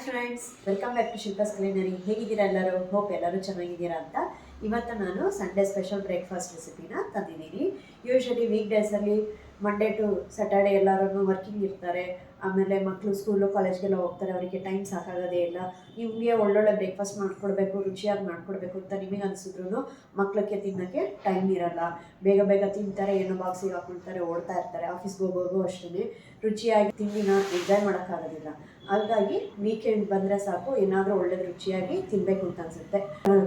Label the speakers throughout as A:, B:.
A: Friends, welcome back to Shilpa's culinary. ಹೇಗಿದ್ದೀರಾ ಎಲ್ಲರೂ? Hope ಎಲ್ಲರೂ ಚೆನ್ನಾಗಿದ್ದೀರಾ ಅಂತ. ಇವತ್ತು ನಾನು ಸಂಡೇ ಸ್ಪೆಷಲ್ ಬ್ರೇಕ್ಫಾಸ್ಟ್ ರೆಸಿಪಿನ ತಂದಿದ್ದೀನಿ. ಯೂಶಲಿ ವೀಕ್ ಡೇಸಲ್ಲಿ ಮಂಡೇ ಟು ಸ್ಯಾಟರ್ಡೆ ಎಲ್ಲರೂ ವರ್ಕಿಂಗ್ ಇರ್ತಾರೆ. ಆಮೇಲೆ ಮಕ್ಕಳು ಸ್ಕೂಲು ಕಾಲೇಜ್ಗೆಲ್ಲ ಹೋಗ್ತಾರೆ, ಅವರಿಗೆ ಟೈಮ್ ಸಾಕಾಗೋದೇ ಇಲ್ಲ. ನಿಮಗೆ ಒಳ್ಳೊಳ್ಳೆ ಬ್ರೇಕ್ಫಾಸ್ಟ್ ಮಾಡ್ಕೊಡ್ಬೇಕು, ರುಚಿಯಾಗಿ ಮಾಡ್ಕೊಡ್ಬೇಕು ಅಂತ ನಿಮಗೆ ಅನಿಸಿದ್ರು ಮಕ್ಕಳಿಗೆ ತಿನ್ನೋಕ್ಕೆ ಟೈಮ್ ಇರಲ್ಲ. ಬೇಗ ಬೇಗ ತಿಂತಾರೆ, ಏನೋ ಬಾಕ್ಸಿಗೆ ಹಾಕ್ಕೊಳ್ತಾರೆ, ಓಡ್ತಾ ಇರ್ತಾರೆ. ಆಫೀಸ್ಗೆ ಹೋಗೋದು ಅಷ್ಟೇ ರುಚಿಯಾಗಿ ತಿಂಡಿನ ಎಂಜಾಯ್ ಮಾಡೋಕ್ಕಾಗೋದಿಲ್ಲ. ಹಾಗಾಗಿ ವೀಕೆಂಡ್ ಬಂದರೆ ಸಾಕು, ಏನಾದರೂ ಒಳ್ಳೇದು ರುಚಿಯಾಗಿ ತಿನ್ನಬೇಕು ಅಂತ ಅನಿಸುತ್ತೆ.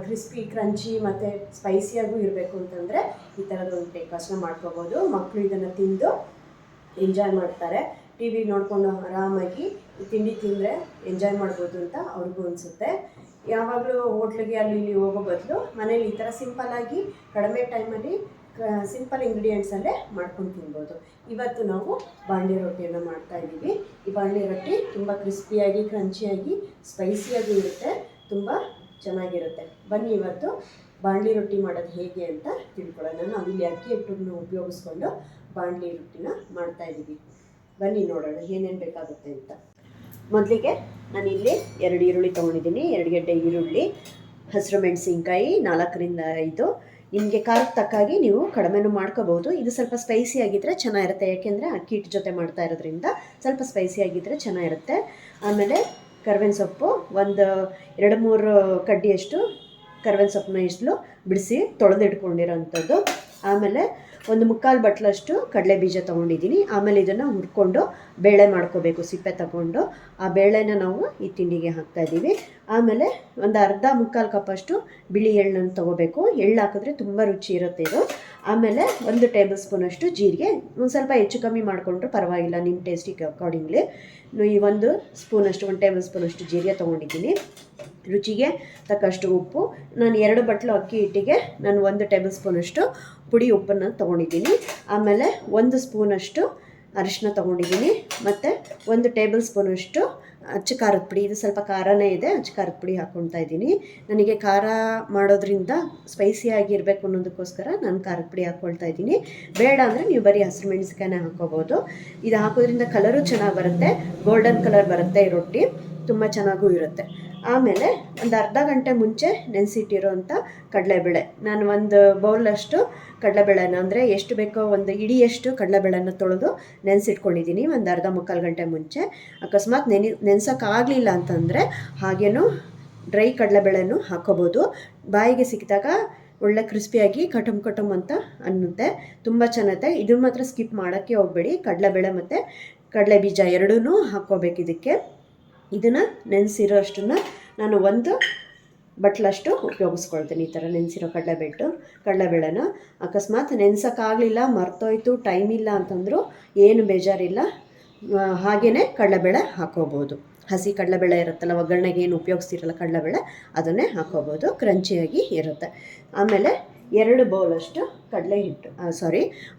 A: ಕ್ರಿಸ್ಪಿ, ಕ್ರಂಚಿ ಮತ್ತು ಸ್ಪೈಸಿಯಾಗೂ ಇರಬೇಕು ಅಂತಂದರೆ ಈ ಥರದ ಒಂದು ಬ್ರೇಕ್ಫಾಸ್ಟ್ನ ಮಾಡ್ಕೋಬೋದು. ಮಕ್ಕಳು ಇದನ್ನು ತಿಂದು ಎಂಜಾಯ್ ಮಾಡ್ತಾರೆ. ಟಿ ವಿ ನೋಡಿಕೊಂಡು ಆರಾಮಾಗಿ ತಿಂಡಿ ತಿಂದರೆ ಎಂಜಾಯ್ ಮಾಡ್ಬೋದು ಅಂತ ಅವ್ರಿಗೂ ಅನಿಸುತ್ತೆ. ಯಾವಾಗಲೂ ಹೋಟ್ಲಿಗೆ ಅಲ್ಲಿ ಇಲ್ಲಿ ಹೋಗೋ ಬದಲು ಮನೇಲಿ ಈ ಥರ ಸಿಂಪಲ್ಲಾಗಿ ಕಡಿಮೆ ಟೈಮಲ್ಲಿ ಸಿಂಪಲ್ ಇಂಗ್ರೀಡಿಯೆಂಟ್ಸಲ್ಲೇ ಮಾಡ್ಕೊಂಡು ತಿನ್ಬೋದು. ಇವತ್ತು ನಾವು ಬಾಣಲೆ ರೊಟ್ಟಿಯನ್ನು ಮಾಡ್ತಾಯಿದ್ದೀವಿ. ಈ ಬಾಣಲೆ ರೊಟ್ಟಿ ತುಂಬ ಕ್ರಿಸ್ಪಿಯಾಗಿ, ಕ್ರಂಚಿಯಾಗಿ, ಸ್ಪೈಸಿಯಾಗಿ ಇರುತ್ತೆ, ತುಂಬ ಚೆನ್ನಾಗಿರುತ್ತೆ. ಬನ್ನಿ ಇವತ್ತು ಬಾಣಲೆ ರೊಟ್ಟಿ ಮಾಡೋದು ಹೇಗೆ ಅಂತ ತಿಳ್ಕೊಳ್ಳೋಣ. ನಾವಿಲ್ಲಿ ಅಕ್ಕಿ ಹಿಟ್ಟನ್ನು ಉಪಯೋಗಿಸ್ಕೊಂಡು ಬಾಣಲೆ ರೊಟ್ಟಿನ ಮಾಡ್ತಾಯಿದ್ದೀವಿ. ಬನ್ನಿ ನೋಡೋಣ ಏನೇನು ಬೇಕಾಗುತ್ತೆ ಅಂತ. ಮೊದಲಿಗೆ ನಾನಿಲ್ಲಿ 2 ಈರುಳ್ಳಿ ತೊಗೊಂಡಿದ್ದೀನಿ. 2 ಗೆಡ್ಡೆ ಈರುಳ್ಳಿ, ಹಸಿರು ಮೆಣಸಿನ್ಕಾಯಿ 4ರಿಂದ 5. ನಿಮಗೆ ಖಾರಕ್ಕೆ ತಕ್ಕಾಗಿ ನೀವು ಕಡಿಮೆನೂ ಮಾಡ್ಕೋಬೋದು. ಇದು ಸ್ವಲ್ಪ ಸ್ಪೈಸಿ ಆಗಿದ್ದರೆ ಚೆನ್ನಾಗಿರುತ್ತೆ, ಯಾಕೆಂದರೆ ಅಕ್ಕಿ ಹಿಟ್ಟು ಜೊತೆ ಮಾಡ್ತಾ ಇರೋದ್ರಿಂದ ಸ್ವಲ್ಪ ಸ್ಪೈಸಿ ಆಗಿದ್ದರೆ ಚೆನ್ನಾಗಿರುತ್ತೆ. ಆಮೇಲೆ ಕರ್ಬೇವಿನ ಸೊಪ್ಪು ಒಂದು 2-3 ಕಡ್ಡಿಯಷ್ಟು ಕರ್ಬೇವಿನ ಸೊಪ್ಪನ್ನ ಇಷ್ಟಲು ಬಿಡಿಸಿ ತೊಳೆದಿಟ್ಕೊಂಡಿರೋಂಥದ್ದು. ಆಮೇಲೆ ಒಂದು 3/4 ಬಟ್ಲಷ್ಟು ಕಡಲೆ ಬೀಜ ತೊಗೊಂಡಿದ್ದೀನಿ. ಆಮೇಲೆ ಇದನ್ನು ಹುರ್ಕೊಂಡು ಬೇಳೆ ಮಾಡ್ಕೋಬೇಕು, ಸಿಪ್ಪೆ ತಗೊಂಡು. ಆ ಬೇಳೆನ ನಾವು ಈ ತಿಂಡಿಗೆ ಹಾಕ್ತಾಯಿದ್ದೀವಿ. ಆಮೇಲೆ ಒಂದು ಅರ್ಧ-3/4 ಕಪ್ಪಷ್ಟು ಬಿಳಿ ಎಳ್ಳನ್ನು ತೊಗೋಬೇಕು. ಎಳ್ಳು ಹಾಕಿದ್ರೆ ತುಂಬ ರುಚಿ ಇರುತ್ತೆ ಇದು. ಆಮೇಲೆ 1 ಟೇಬಲ್ ಸ್ಪೂನಷ್ಟು ಜೀರಿಗೆ, ಒಂದು ಸ್ವಲ್ಪ ಹೆಚ್ಚು ಕಮ್ಮಿ ಮಾಡಿಕೊಂಡ್ರೂ ಪರವಾಗಿಲ್ಲ, ನಿಮ್ಮ ಟೇಸ್ಟಿಗೆ ಅಕಾರ್ಡಿಂಗ್ಲಿ. ಈ 1 ಟೇಬಲ್ ಸ್ಪೂನಷ್ಟು ಜೀರಿಗೆ ತೊಗೊಂಡಿದ್ದೀನಿ. ರುಚಿಗೆ ತಕ್ಕಷ್ಟು ಉಪ್ಪು. ನಾನು 2 ಬಟ್ಲು ಅಕ್ಕಿ ಹಿಟ್ಟಿಗೆ ನಾನು 1 ಟೇಬಲ್ ಸ್ಪೂನಷ್ಟು ಪುಡಿ ಉಪ್ಪನ್ನು ತೊಗೊಂಡಿದ್ದೀನಿ. ಆಮೇಲೆ 1 ಸ್ಪೂನಷ್ಟು ಅರಿಶಿನ ತೊಗೊಂಡಿದ್ದೀನಿ. ಮತ್ತು 1 ಟೇಬಲ್ ಸ್ಪೂನಷ್ಟು ಅಚ್ಚ ಖಾರದ ಪುಡಿ. ಇದು ಸ್ವಲ್ಪ ಖಾರನೇ ಇದೆ, ಅಚ್ಚ ಖಾರದ ಪುಡಿ ಹಾಕ್ಕೊಳ್ತಾ ಇದ್ದೀನಿ. ನನಗೆ ಖಾರ ಮಾಡೋದ್ರಿಂದ ಸ್ಪೈಸಿಯಾಗಿರಬೇಕು ಅನ್ನೋದಕ್ಕೋಸ್ಕರ ನಾನು ಖಾರದ ಪುಡಿ ಹಾಕ್ಕೊಳ್ತಾ ಇದ್ದೀನಿ. ಬೇಡ ಅಂದರೆ ನೀವು ಬರೀ ಹಸಿರು ಮೆಣಸಿನ್ಕಾಯಿನ ಹಾಕ್ಕೋಬೋದು. ಇದು ಹಾಕೋದ್ರಿಂದ ಕಲರು ಚೆನ್ನಾಗಿ ಬರುತ್ತೆ, ಗೋಲ್ಡನ್ ಕಲರ್ ಬರುತ್ತೆ. ಈ ರೊಟ್ಟಿ ತುಂಬ ಚೆನ್ನಾಗೂ ಇರುತ್ತೆ. ಆಮೇಲೆ ಒಂದು ಅರ್ಧ ಗಂಟೆ ಮುಂಚೆ ನೆನೆಸಿಟ್ಟಿರೋಂಥ ಕಡಲೆಬೇಳೆ, ನಾನು 1 ಬೌಲಷ್ಟು ಕಡಲೆಬೇಳೆನ, ಅಂದರೆ ಎಷ್ಟು ಬೇಕೋ ಒಂದು ಇಡಿಯಷ್ಟು ಕಡಲೆಬೇಳೆನ ತೊಳೆದು ನೆನೆಸಿಟ್ಕೊಂಡಿದ್ದೀನಿ ಒಂದು ಅರ್ಧ-3/4 ಗಂಟೆ ಮುಂಚೆ. ಅಕಸ್ಮಾತ್ ನೆನೆಸೋಕ್ಕಾಗಲಿಲ್ಲ ಅಂತಂದರೆ ಹಾಗೇನೂ ಡ್ರೈ ಕಡಲೆಬೇಳೆನೂ ಹಾಕ್ಕೋಬೋದು. ಬಾಯಿಗೆ ಸಿಕ್ಕಿದಾಗ ಒಳ್ಳೆ ಕ್ರಿಸ್ಪಿಯಾಗಿ ಕಟಮ್ ಅಂತ ಅನ್ನುತ್ತೆ, ತುಂಬ ಚೆನ್ನಾಗಿದೆ. ಇದನ್ನು ಮಾತ್ರ ಸ್ಕಿಪ್ ಮಾಡೋಕ್ಕೆ ಹೋಗಬೇಡಿ. ಕಡಲೆಬೇಳೆ ಮತ್ತು ಕಡಲೆ ಬೀಜ ಎರಡೂ ಹಾಕ್ಕೋಬೇಕು ಇದಕ್ಕೆ. ಇದನ್ನು ನೆನೆಸಿರೋ ಅಷ್ಟನ್ನು ನಾನು 1 ಬಟ್ಲಷ್ಟು ಉಪಯೋಗಿಸ್ಕೊಳ್ತೀನಿ. ಈ ಥರ ನೆನೆಸಿರೋ ಕಡಲೆಬೇಳೆನ. ಅಕಸ್ಮಾತ್ ನೆನೆಸೋಕ್ಕಾಗಲಿಲ್ಲ, ಮರ್ತೋಯ್ತು, ಟೈಮ್ ಇಲ್ಲ ಅಂತಂದರೂ ಏನು ಬೇಜಾರಿಲ್ಲ, ಹಾಗೆಯೇ ಕಡಲೆಬೇಳೆ ಹಾಕ್ಕೋಬೋದು. ಹಸಿ ಕಡಲೆಬೇಳೆ ಇರುತ್ತಲ್ಲ, ಒಗ್ಗರಣೆಗೆ ಏನು ಉಪಯೋಗಿಸ್ತಿರಲ್ಲ ಕಡಲೆಬೇಳೆ, ಅದನ್ನೇ ಹಾಕ್ಕೋಬೋದು, ಕ್ರಂಚಿಯಾಗಿ ಇರುತ್ತೆ. ಆಮೇಲೆ 2 ಬೌಲಷ್ಟು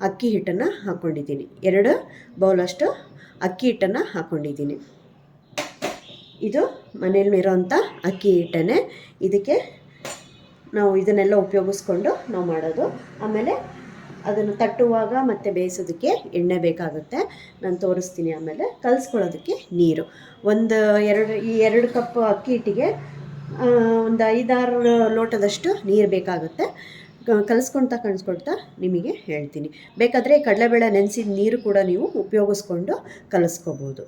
A: ಅಕ್ಕಿ ಹಿಟ್ಟನ್ನು ಹಾಕ್ಕೊಂಡಿದ್ದೀನಿ. 2 ಬೌಲಷ್ಟು ಅಕ್ಕಿ ಹಿಟ್ಟನ್ನು ಹಾಕ್ಕೊಂಡಿದ್ದೀನಿ. ಇದು ಮನೇಲಿರೋಂಥ ಅಕ್ಕಿ ಹಿಟ್ಟನ್ನೇ. ಇದಕ್ಕೆ ನಾವು ಇದನ್ನೆಲ್ಲ ಉಪಯೋಗಿಸ್ಕೊಂಡು ನಾವು ಮಾಡೋದು. ಆಮೇಲೆ ಅದನ್ನು ತಟ್ಟುವಾಗ ಮತ್ತು ಬೇಯಿಸೋದಕ್ಕೆ ಎಣ್ಣೆ ಬೇಕಾಗುತ್ತೆ, ನಾನು ತೋರಿಸ್ತೀನಿ. ಆಮೇಲೆ ಕಲಿಸ್ಕೊಳ್ಳೋದಕ್ಕೆ ನೀರು. 2 ಕಪ್ ಅಕ್ಕಿ ಹಿಟ್ಟಿಗೆ ಒಂದು 5-6 ಲೋಟದಷ್ಟು ನೀರು ಬೇಕಾಗುತ್ತೆ. ಕಲಿಸ್ಕೊಳ್ತಾ ನಿಮಗೆ ಹೇಳ್ತೀನಿ. ಬೇಕಾದರೆ ಕಡಲೆಬೇಳೆ ನೆನೆಸಿದ ನೀರು ಕೂಡ ನೀವು ಉಪಯೋಗಿಸ್ಕೊಂಡು ಕಲಿಸ್ಕೋಬೋದು.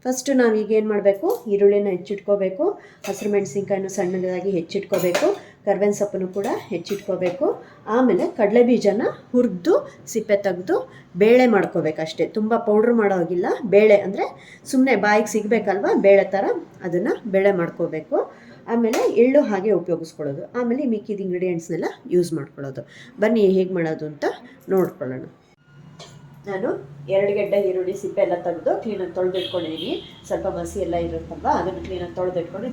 A: ಫಸ್ಟು ನಾವೀಗ ಏನು ಮಾಡಬೇಕು, ಈರುಳ್ಳಿನ ಹೆಚ್ಚಿಟ್ಕೋಬೇಕು, ಹಸಿರು ಮೆಣಸಿನ್ಕಾಯಿನೂ ಸಣ್ಣದಾಗಿ ಹೆಚ್ಚಿಟ್ಕೋಬೇಕು, ಕರ್ಬೇವಿನ ಸೊಪ್ಪನ್ನು ಕೂಡ ಹೆಚ್ಚಿಟ್ಕೋಬೇಕು. ಆಮೇಲೆ ಕಡಲೆ ಬೀಜನ ಹುರಿದು ಸಿಪ್ಪೆ ತೆಗೆದು ಬೇಳೆ ಮಾಡ್ಕೋಬೇಕಷ್ಟೇ, ತುಂಬ ಪೌಡ್ರ್ ಮಾಡೋ ಹಾಗಿಲ್ಲ. ಬೇಳೆ ಅಂದರೆ ಸುಮ್ಮನೆ ಬಾಯಿಗೆ ಸಿಗಬೇಕಲ್ವ, ಬೇಳೆ ಥರ ಅದನ್ನು ಬೇಳೆ ಮಾಡ್ಕೋಬೇಕು. ಆಮೇಲೆ ಎಳ್ಳು ಹಾಗೆ ಉಪಯೋಗಿಸ್ಕೊಳ್ಳೋದು. ಆಮೇಲೆ ಮಿಕ್ಕಿದ ಇಂಗ್ರೀಡಿಯೆಂಟ್ಸ್ನೆಲ್ಲ ಯೂಸ್ ಮಾಡ್ಕೊಳ್ಳೋದು. ಬನ್ನಿ ಹೇಗೆ ಮಾಡೋದು ಅಂತ ನೋಡ್ಕೊಳ್ಳೋಣ. ನಾನು 2 ಗೆಡ್ಡೆ ಈರುಳ್ಳಿ ಸಿಪ್ಪೆ ಎಲ್ಲ ತೆಗೆದು ಕ್ಲೀನಾಗಿ ತೊಳೆದಿಟ್ಕೊಂಡಿದ್ದೀನಿ. ಸ್ವಲ್ಪ ಮಸಿ ಎಲ್ಲ ಇರುತ್ತಲ್ವ, ಅದನ್ನು ಕ್ಲೀನಾಗಿ ತೊಳೆದಿಟ್ಕೊಂಡು,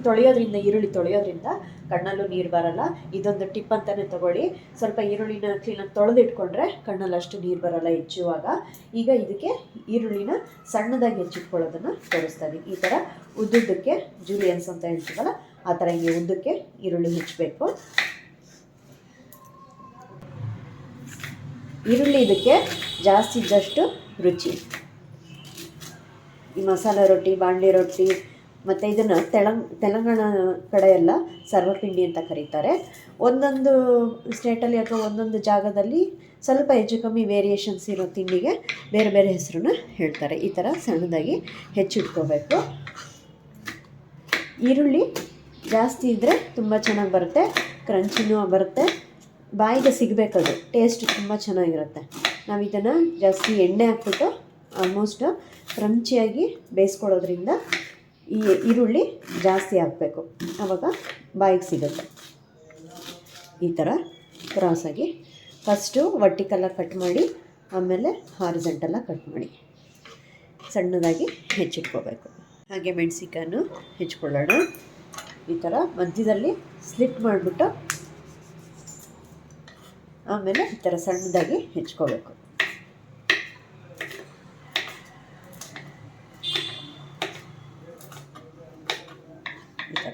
A: ಈರುಳ್ಳಿ ತೊಳೆಯೋದ್ರಿಂದ ಕಣ್ಣಲ್ಲೂ ನೀರು ಬರಲ್ಲ. ಇದೊಂದು ಟಿಪ್ ಅಂತಲೇ ತೊಗೊಳ್ಳಿ. ಸ್ವಲ್ಪ ಈರುಳ್ಳಿನ ಕ್ಲೀನಾಗಿ ತೊಳೆದಿಟ್ಕೊಂಡ್ರೆ ಕಣ್ಣಲ್ಲಿ ಅಷ್ಟು ನೀರು ಬರಲ್ಲ ಹೆಚ್ಚುವಾಗ. ಈಗ ಇದಕ್ಕೆ ಈರುಳ್ಳಿನ ಸಣ್ಣದಾಗಿ ಹೆಚ್ಚಿಟ್ಕೊಳ್ಳೋದನ್ನು ತೋರಿಸ್ತಾ ಇದ್ದೀನಿ. ಈ ಥರ ಉದ್ದುದ್ದಕ್ಕೆ ಜೂಲಿಯನ್ಸ್ ಅಂತ ಹೇಳ್ತೀವಲ್ಲ, ಆ ಥರ ಹಿಂಗೆ ಉದ್ದಕ್ಕೆ ಈರುಳ್ಳಿ ಹೆಚ್ಚಬೇಕು. ಈರುಳ್ಳಿ ಇದಕ್ಕೆ ಜಾಸ್ತಿ ಇದ್ದಷ್ಟು ರುಚಿ. ಈ ಮಸಾಲೆ ರೊಟ್ಟಿ, ಬಾಣಲೆ ರೊಟ್ಟಿ ಮತ್ತು ಇದನ್ನು ತೆಲಂಗಾಣ ಕಡೆ ಎಲ್ಲ ಸರ್ವಪಿಂಡಿ ಅಂತ ಕರೀತಾರೆ. ಒಂದೊಂದು ಸ್ಟೇಟಲ್ಲಿ ಅಥವಾ ಒಂದೊಂದು ಜಾಗದಲ್ಲಿ ಸ್ವಲ್ಪ ಹೆಚ್ಚು ಕಮ್ಮಿ ವೇರಿಯೇಷನ್ಸ್ ಇರೋ ತಿಂಡಿಗೆ ಬೇರೆ ಬೇರೆ ಹೆಸರನ್ನ ಹೇಳ್ತಾರೆ. ಈ ಥರ ಸಣ್ಣದಾಗಿ ಹೆಚ್ಚಿಟ್ಕೋಬೇಕು. ಈರುಳ್ಳಿ ಜಾಸ್ತಿ ಇದ್ದರೆ ತುಂಬ ಚೆನ್ನಾಗಿ ಬರುತ್ತೆ, ಕ್ರಂಚಿನೂ ಬರುತ್ತೆ, ಬಾಯಿಗೆ ಸಿಗಬೇಕದು, ಟೇಸ್ಟ್ ತುಂಬ ಚೆನ್ನಾಗಿರುತ್ತೆ. ನಾವು ಇದನ್ನು ಜಾಸ್ತಿ ಎಣ್ಣೆ ಹಾಕ್ಬಿಟ್ಟು ಆಲ್ಮೋಸ್ಟ್ ಕ್ರಂಚಿಯಾಗಿ ಬೇಯಿಸ್ಕೊಳ್ಳೋದ್ರಿಂದ ಈ ಈರುಳ್ಳಿ ಜಾಸ್ತಿ ಹಾಕಬೇಕು, ಆವಾಗ ಬಾಯಿಗೆ ಸಿಗುತ್ತೆ. ಈ ಥರ ಕ್ರಾಸಾಗಿ ಫಸ್ಟು ವರ್ಟಿಕಲಾಗಿ ಕಟ್ ಮಾಡಿ, ಆಮೇಲೆ ಹಾರಿಜಾಂಟಲಾಗಿ ಕಟ್ ಮಾಡಿ ಸಣ್ಣದಾಗಿ ಹೆಚ್ಚಿಟ್ಕೋಬೇಕು. ಹಾಗೆ ಮೆಣಸಿನ್ಕಾಯನ್ನು ಹೆಚ್ಕೊಳ್ಳೋಣ. ಈ ಥರ ಮಧ್ಯದಲ್ಲಿ ಸ್ಲಿಟ್ ಮಾಡಿಬಿಟ್ಟು ಆಮೇಲೆ ಈ ಥರ ಸಣ್ಣದಾಗಿ ಹೆಚ್ಕೋಬೇಕು. ಈ ಥರ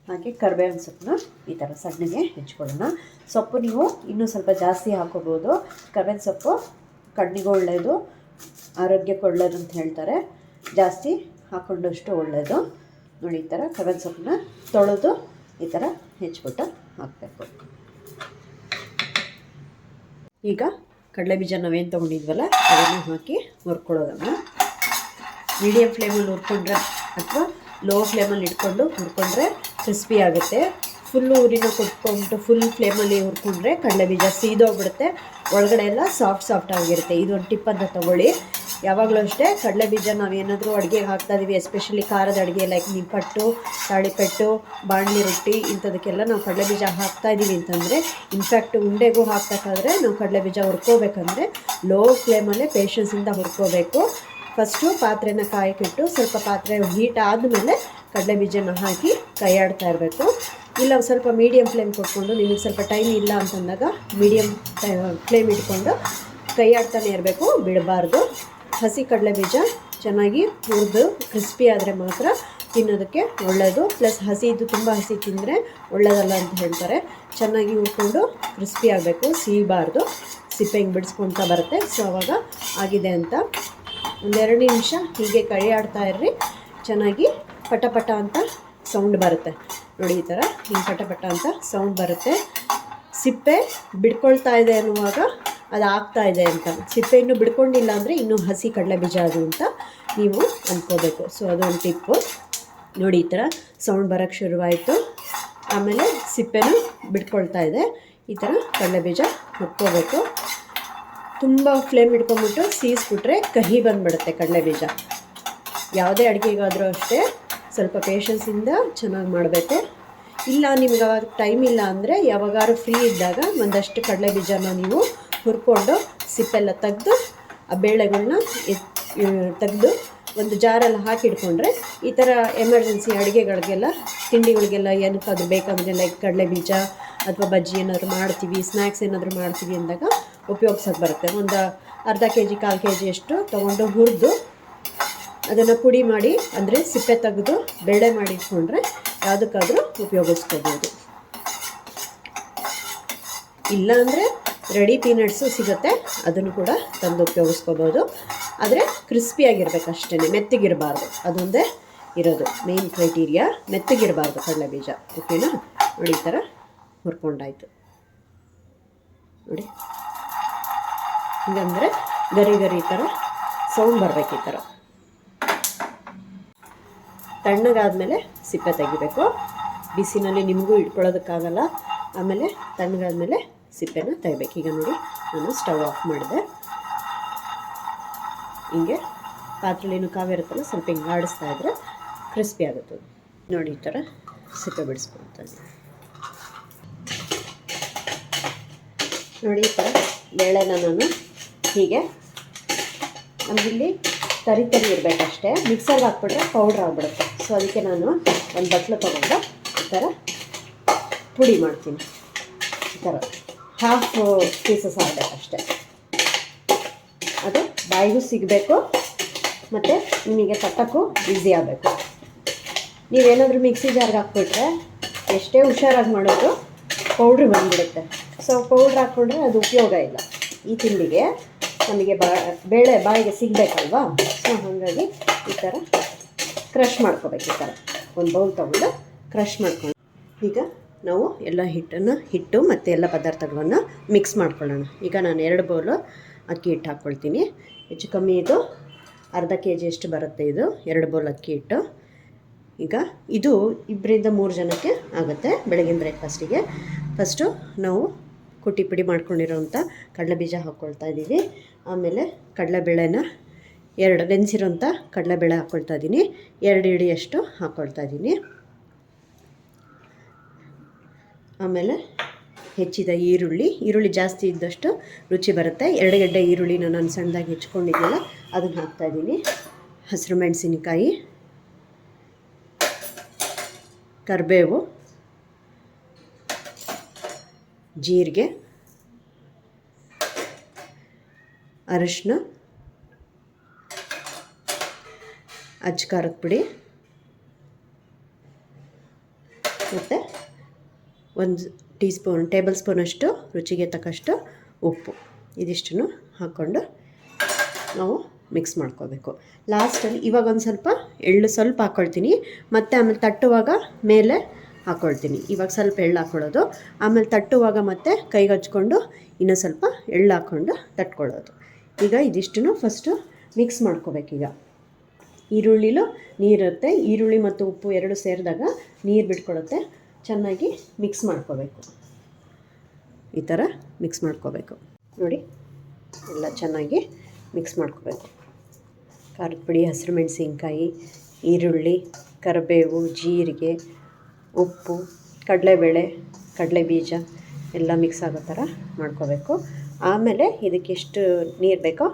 A: ಹಾಗೆ ಕರಿಬೇವಿನ ಸೊಪ್ಪನ್ನ ಈ ಥರ ಸಣ್ಣಗೆ ಹೆಚ್ಕೊಳ್ಳೋಣ. ಸೊಪ್ಪು ನೀವು ಇನ್ನೂ ಸ್ವಲ್ಪ ಜಾಸ್ತಿ ಹಾಕೋಬೋದು. ಕರಿಬೇವಿನ ಸೊಪ್ಪು ಕಣ್ಣಿಗೂ ಒಳ್ಳೆಯದು, ಆರೋಗ್ಯಕ್ಕೆ ಒಳ್ಳೆಯದು ಅಂತ ಹೇಳ್ತಾರೆ. ಜಾಸ್ತಿ ಹಾಕ್ಕೊಂಡಷ್ಟು ಒಳ್ಳೆಯದು. ನೋಡಿ, ಈ ಥರ ಕರಿಬೇವಿನ ಸೊಪ್ಪನ್ನ ತೊಳೆದು ಈ ಥರ ಹೆಚ್ಚಿಬಿಟ್ಟು ಹಾಕಬೇಕು. ಈಗ ಕಡಲೆಬೀಜ ನಾವೇನು ತೊಗೊಂಡಿದ್ವಲ್ಲ ಅದನ್ನು ಹಾಕಿ ಹುರ್ಕೊಳ್ಳೋದನ್ನು ಮೀಡಿಯಮ್ ಫ್ಲೇಮಲ್ಲಿ ಹುರ್ಕೊಂಡ್ರೆ ಅಥವಾ ಲೋ ಫ್ಲೇಮಲ್ಲಿ ಇಟ್ಕೊಂಡು ಹುರ್ಕೊಂಡ್ರೆ ಕ್ರಿಸ್ಪಿ ಆಗುತ್ತೆ. ಫುಲ್ಲು ಊರಿನ ಕೊಟ್ಕೊಂಡು ಫುಲ್ ಫ್ಲೇಮಲ್ಲಿ ಹುರ್ಕೊಂಡ್ರೆ ಕಡಲೆಬೀಜ ಸೀದೋಗ್ಬಿಡುತ್ತೆ, ಒಳಗಡೆ ಎಲ್ಲ ಸಾಫ್ಟ್ ಆಗಿರುತ್ತೆ. ಇದೊಂದು ಟಿಪ್ಪನ್ನು ತೊಗೊಳ್ಳಿ. ಯಾವಾಗಲೂ ಅಷ್ಟೇ ಕಡಲೆಬೀಜ ನಾವೇನಾದರೂ ಅಡುಗೆಗೆ ಹಾಕ್ತಾಯಿದ್ದೀವಿ, ಎಸ್ಪೆಷಲಿ ಖಾರದ ಅಡುಗೆ ಲೈಕ್ ನಿಪ್ಪಟ್ಟು, ತಾಳಿಪೆಟ್ಟು, ಬಾಣಲಿ ರೊಟ್ಟಿ ಇಂಥದಕ್ಕೆಲ್ಲ ನಾವು ಕಡಲೆಬೀಜ ಹಾಕ್ತಾಯಿದ್ದೀವಿ ಅಂತಂದರೆ, ಇನ್ಫ್ಯಾಕ್ಟ್ ಉಂಡೆಗೂ ಹಾಕ್ಬೇಕಾದ್ರೆ ನಾವು ಕಡಲೆಬೀಜ ಹುರ್ಕೋಬೇಕಂದ್ರೆ ಲೋ ಫ್ಲೇಮಲ್ಲೇ ಪೇಷನ್ಸಿಂದ ಹುರ್ಕೋಬೇಕು. ಫಸ್ಟು ಪಾತ್ರೆನ ಕಾಯಕ್ಕಿಟ್ಟು ಸ್ವಲ್ಪ ಪಾತ್ರೆ ಹೀಟ್ ಆದಮೇಲೆ ಕಡಲೆಬೀಜನ ಹಾಕಿ ಕೈಯಾಡ್ತಾ ಇರಬೇಕು. ಇಲ್ಲ ಸ್ವಲ್ಪ ಮೀಡಿಯಮ್ ಫ್ಲೇಮ್ ಕೊಟ್ಕೊಂಡು, ನಿಮಗೆ ಸ್ವಲ್ಪ ಟೈಮ್ ಇಲ್ಲ ಅಂತಂದಾಗ ಮೀಡಿಯಮ್ ಫ್ಲೇಮ್ ಇಟ್ಕೊಂಡು ಕೈಯಾಡ್ತಾನೆ ಇರಬೇಕು, ಬಿಡಬಾರ್ದು. ಹಸಿ ಕಡಲೆಬೀಜ ಚೆನ್ನಾಗಿ ಹುರಿದು ಕ್ರಿಸ್ಪಿ ಆದರೆ ಮಾತ್ರ ತಿನ್ನೋದಕ್ಕೆ ಒಳ್ಳೆಯದು. ಪ್ಲಸ್ ಹಸಿದು ತುಂಬ ಹಸಿ ತಿಂದರೆ ಒಳ್ಳೆಯದಲ್ಲ ಅಂತ ಹೇಳ್ತಾರೆ. ಚೆನ್ನಾಗಿ ಹುರ್ಕೊಂಡು ಕ್ರಿಸ್ಪಿ ಆಗಬೇಕು, ಸಿಗಬಾರ್ದು, ಸಿಪ್ಪೆ ಹಿಂಗೆ ಬಿಡಿಸ್ಕೊಳ್ತಾ ಬರುತ್ತೆ. ಸೊ ಆವಾಗ ಆಗಿದೆ ಅಂತ ಒಂದೆರಡು ನಿಮಿಷ ಹೀಗೆ ಕೈ ಆಡ್ತಾ ಇರ್ರಿ. ಚೆನ್ನಾಗಿ ಪಟ ಅಂತ ಸೌಂಡ್ ಬರುತ್ತೆ ನೋಡಿ. ಈ ಥರ ಹಿಂಗೆ ಪಟ ಅಂತ ಸೌಂಡ್ ಬರುತ್ತೆ. ಸಿಪ್ಪೆ ಬಿಡ್ಕೊಳ್ತಾ ಇದೆ ಅನ್ನುವಾಗ ಅದು ಆಗ್ತಾ ಇದೆ ಅಂತ. ಸಿಪ್ಪೆ ಇನ್ನೂ ಬಿಡ್ಕೊಂಡಿಲ್ಲ ಅಂದರೆ ಇನ್ನೂ ಹಸಿ ಕಡಲೆಬೀಜ ಅದು ಅಂತ ನೀವು ಅಂದ್ಕೋಬೇಕು. ಸೊ ಅದೊಂದು ಟಿಪ್ಪು ನೋಡಿ. ಈ ಥರ ಸೌಂಡ್ ಬರೋಕ್ಕೆ ಶುರುವಾಯಿತು. ಆಮೇಲೆ ಸಿಪ್ಪೆನೂ ಬಿಡ್ಕೊಳ್ತಾ ಇದೆ. ಈ ಥರ ಕಡಲೆಬೀಜ ಹುರ್ಕೋಬೇಕು. ತುಂಬ ಫ್ಲೇಮ್ ಇಟ್ಕೊಂಬಿಟ್ಟು ಸೀಸ್ಬಿಟ್ರೆ ಕಹಿ ಬಂದುಬಿಡುತ್ತೆ ಕಡಲೆಬೀಜ. ಯಾವುದೇ ಅಡುಗೆಗಾದರೂ ಅಷ್ಟೇ ಸ್ವಲ್ಪ ಪೇಷನ್ಸಿಂದ ಚೆನ್ನಾಗಿ ಮಾಡಬೇಕು. ಇಲ್ಲ ನಿಮ್ಗೆ ಅವಾಗ ಟೈಮ್ ಇಲ್ಲ ಅಂದರೆ ಯಾವಾಗಾದ್ರೂ ಫ್ರೀ ಇದ್ದಾಗ ಒಂದಷ್ಟು ಕಡಲೆಬೀಜನ ನೀವು ಹುರ್ಕೊಂಡು ಸಿಪ್ಪೆಲ್ಲ ತೆಗೆದು ಆ ಬೇಳೆಗಳನ್ನ ತೆಗೆದು ಒಂದು ಜಾರಲ್ಲಿ ಹಾಕಿಟ್ಕೊಂಡ್ರೆ ಈ ಥರ ಎಮರ್ಜೆನ್ಸಿ ಅಡುಗೆಗಳಿಗೆಲ್ಲ ತಿಂಡಿಗಳಿಗೆಲ್ಲ ಏನಕ್ಕಾದ್ರೂ ಬೇಕಂದರೆ ಲೈಕ್ ಕಡಲೆಬೀಜ ಅಥವಾ ಬಜ್ಜಿ ಏನಾದರೂ ಮಾಡ್ತೀವಿ, ಸ್ನ್ಯಾಕ್ಸ್ ಏನಾದರೂ ಮಾಡ್ತೀವಿ ಅಂದಾಗ ಉಪಯೋಗಿಸೋಕೆ ಬರುತ್ತೆ. ಒಂದು ಅರ್ಧ kg 1/4 kg ಅಷ್ಟು ತೊಗೊಂಡು ಹುರಿದು ಅದನ್ನು ಪುಡಿ ಮಾಡಿ ಅಂದರೆ ಸಿಪ್ಪೆ ತೆಗೆದು ಬೇಳೆ ಮಾಡಿಟ್ಕೊಂಡ್ರೆ ಯಾವುದಕ್ಕಾದರೂ ಉಪಯೋಗಿಸ್ಕೋಬೋದು. ಇಲ್ಲ ಅಂದರೆ ರೆಡಿ ಪೀನಟ್ಸು ಸಿಗುತ್ತೆ, ಅದನ್ನು ಕೂಡ ತಂದು ಉಪಯೋಗಿಸ್ಕೋಬೋದು. ಆದರೆ ಕ್ರಿಸ್ಪಿಯಾಗಿರ್ಬೇಕು ಅಷ್ಟೇ, ಮೆತ್ತಗಿರಬಾರ್ದು. ಅದೊಂದೇ ಇರೋದು ಮೇನ್ ಕ್ರೈಟೀರಿಯಾ, ಮೆತ್ತಗಿರಬಾರ್ದು ಕಡಲೆಬೀಜ. ಓಕೆನಾ? ನೋಡಿ, ಈ ಥರ ಹುರ್ಕೊಂಡಾಯಿತು ನೋಡಿ. ಹೀಗಂದರೆ ಗರಿ ಈ ಥರ ಸೌಂಡ್ ಬರಬೇಕು. ಈ ಥರ ತಣ್ಣಗಾದಮೇಲೆ ಸಿಪ್ಪೆ ತೆಗಿಬೇಕು. ಬಿಸಿನಲ್ಲಿ ನಿಮಗೂ ಇಟ್ಕೊಳ್ಳೋದಕ್ಕಾಗಲ್ಲ. ಆಮೇಲೆ ತಣ್ಣಗಾದಮೇಲೆ ಸಿಪ್ಪೆನ ತೆಗಿಬೇಕು. ಈಗ ನೋಡಿ, ನಾನು ಸ್ಟವ್ ಆಫ್ ಮಾಡಿದೆ. ಹಿಂಗೆ ಪಾತ್ರೆಲೇನು ಕಾವಿ ಇರುತ್ತಲ್ಲ, ಸ್ವಲ್ಪ ಹಿಂಗೆ ಆಡಿಸ್ತಾ ಇದ್ದರೆ ಕ್ರಿಸ್ಪಿ ಆಗುತ್ತೆ ನೋಡಿ. ಈ ಥರ ಸಿಪ್ಪೆ ಬಿಡಿಸ್ಕೊಳ್ತಾನೆ ನೋಡಿ. ಈ ಥರ ಬೇಳೆನ ನಾನು ಹೀಗೆ, ನಮಗಿಲ್ಲಿ ತರಿ ಇರಬೇಕಷ್ಟೇ, ಮಿಕ್ಸರ್ಗೆ ಹಾಕ್ಬಿಟ್ರೆ ಪೌಡ್ರ್ ಆಗಿಬಿಡುತ್ತೆ. ಸೊ ಅದಕ್ಕೆ ನಾನು ಒಂದು ಬಟ್ಲು ತೊಗೊಂಡು ಈ ಥರ ಪುಡಿ ಮಾಡ್ತೀನಿ. ಈ ಥರ ಹಾಫ್ ಪೀಸಸ್ ಆಗಬೇಕಷ್ಟೆ. ಅದು ಬಾಯಿಗೂ ಸಿಗಬೇಕು ಮತ್ತು ನಿಮಗೆ ತಟ್ಟಕ್ಕೂ ಈಸಿ ಆಗಬೇಕು. ನೀವೇನಾದರೂ ಮಿಕ್ಸಿ ಜಾರ್ಗೆ ಹಾಕ್ಬಿಟ್ರೆ ಎಷ್ಟೇ ಹುಷಾರಾಗಿ ಮಾಡೋದು ಪೌಡ್ರ್ ಬಂದುಬಿಡುತ್ತೆ. ಸೊ ಪೌಡ್ರ್ ಹಾಕ್ಕೊಂಡ್ರೆ ಅದು ಉಪಯೋಗ ಇಲ್ಲ. ಈ ತಿಂಡಿಗೆ ನಮಗೆ ಬೇಳೆ ಬಾಯಿಗೆ ಸಿಗಬೇಕಲ್ವಾ? ಸೊ ಹಾಗಾಗಿ ಈ ಥರ ಕ್ರಷ್ ಮಾಡ್ಕೋಬೇಕು. ಈ ಥರ ಒಂದು ಬೌಲ್ ತೊಗೊಂಡು ಕ್ರಷ್ ಮಾಡ್ಕೊಂಡು ಈಗ ನಾವು ಎಲ್ಲ ಹಿಟ್ಟು ಮತ್ತು ಎಲ್ಲ ಪದಾರ್ಥಗಳನ್ನು ಮಿಕ್ಸ್ ಮಾಡ್ಕೊಳ್ಳೋಣ. ಈಗ ನಾನು 2 ಬೌಲು ಅಕ್ಕಿ ಹಿಟ್ಟು ಹಾಕ್ಕೊಳ್ತೀನಿ. ಹೆಚ್ಚು ಕಮ್ಮಿ ಇದು ಅರ್ಧ kg ಅಷ್ಟು ಬರುತ್ತೆ. ಇದು 2 ಬೌಲ್ ಅಕ್ಕಿ ಹಿಟ್ಟು. ಈಗ ಇದು 2-3 ಜನಕ್ಕೆ ಆಗುತ್ತೆ ಬೆಳಗಿನ ಬ್ರೇಕ್ಫಾಸ್ಟಿಗೆ. ಫಸ್ಟು ನಾವು ಕುಟ್ಟಿ ಪುಡಿ ಮಾಡ್ಕೊಂಡಿರೋಂಥ ಕಡಲೆಬೀಜ ಹಾಕ್ಕೊಳ್ತಾ ಇದ್ದೀವಿ. ಆಮೇಲೆ ಕಡಲೆಬೇಳೆನ 2 ನೆನೆಸಿರೋಂಥ ಕಡಲೆಬೇಳೆ ಹಾಕ್ಕೊಳ್ತಾ ಇದ್ದೀನಿ. 2 ಹಿಡಿಯಷ್ಟು ಹಾಕ್ಕೊಳ್ತಾ ಇದ್ದೀನಿ. ಆಮೇಲೆ ಹೆಚ್ಚಿದ ಈರುಳ್ಳಿ ಜಾಸ್ತಿ ಇದ್ದಷ್ಟು ರುಚಿ ಬರುತ್ತೆ. 2 ಗೆಡ್ಡೆ ಈರುಳ್ಳಿನ ನಾನು ಸಣ್ಣದಾಗಿ ಹೆಚ್ಕೊಂಡಿದ್ದೆಲ್ಲ ಅದನ್ನು ಹಾಕ್ತಾಯಿದ್ದೀನಿ. ಹಸಿರು ಮೆಣಸಿನಕಾಯಿ, ಕರಿಬೇವು, ಜೀರಿಗೆ, ಅರಿಶಿನ, ಅಚ್ಚ ಪುಡಿ ಮತ್ತು 1 ಟೇಬಲ್ ಸ್ಪೂನಷ್ಟು ರುಚಿಗೆ ತಕ್ಕಷ್ಟು ಉಪ್ಪು. ಇದಿಷ್ಟನ್ನು ಹಾಕ್ಕೊಂಡು ನಾವು ಮಿಕ್ಸ್ ಮಾಡ್ಕೋಬೇಕು. ಲಾಸ್ಟಲ್ಲಿ ಇವಾಗ ಒಂದು ಸ್ವಲ್ಪ ಎಳ್ಳು ಸ್ವಲ್ಪ ಹಾಕ್ಕೊಳ್ತೀನಿ, ಮತ್ತು ಆಮೇಲೆ ತಟ್ಟುವಾಗ ಮೇಲೆ ಹಾಕ್ಕೊಳ್ತೀನಿ. ಇವಾಗ ಸ್ವಲ್ಪ ಎಳ್ಳು ಹಾಕ್ಕೊಳ್ಳೋದು, ಆಮೇಲೆ ತಟ್ಟುವಾಗ ಮತ್ತೆ ಕೈಗೆ ಹಚ್ಕೊಂಡು ಇನ್ನೂ ಸ್ವಲ್ಪ ಎಳ್ಳು ಹಾಕ್ಕೊಂಡು ತಟ್ಕೊಳ್ಳೋದು. ಈಗ ಇದಿಷ್ಟನ್ನು ಫಸ್ಟು ಮಿಕ್ಸ್ ಮಾಡ್ಕೋಬೇಕೀಗ. ಈರುಳ್ಳಿಲೂ ನೀರಿರುತ್ತೆ, ಈರುಳ್ಳಿ ಮತ್ತು ಉಪ್ಪು 2 ಸೇರಿದಾಗ ನೀರು ಬಿಟ್ಕೊಳುತ್ತೆ. ಚೆನ್ನಾಗಿ ಮಿಕ್ಸ್ ಮಾಡ್ಕೋಬೇಕು. ಈ ಥರ ಮಿಕ್ಸ್ ಮಾಡ್ಕೋಬೇಕು. ನೋಡಿ, ಎಲ್ಲ ಚೆನ್ನಾಗಿ ಮಿಕ್ಸ್ ಮಾಡ್ಕೋಬೇಕು. ಖಾರದ ಪುಡಿ, ಹಸಿರು ಮೆಣಸಿನ್ಕಾಯಿ, ಈರುಳ್ಳಿ, ಕರಿಬೇವು, ಜೀರಿಗೆ, ಉಪ್ಪು, ಕಡಲೆಬೇಳೆ, ಕಡಲೆಬೀಜ ಎಲ್ಲ ಮಿಕ್ಸ್ ಆಗೋ ಥರ ಮಾಡ್ಕೋಬೇಕು. ಆಮೇಲೆ ಇದಕ್ಕೆ ಎಷ್ಟು ನೀರು ಬೇಕೋ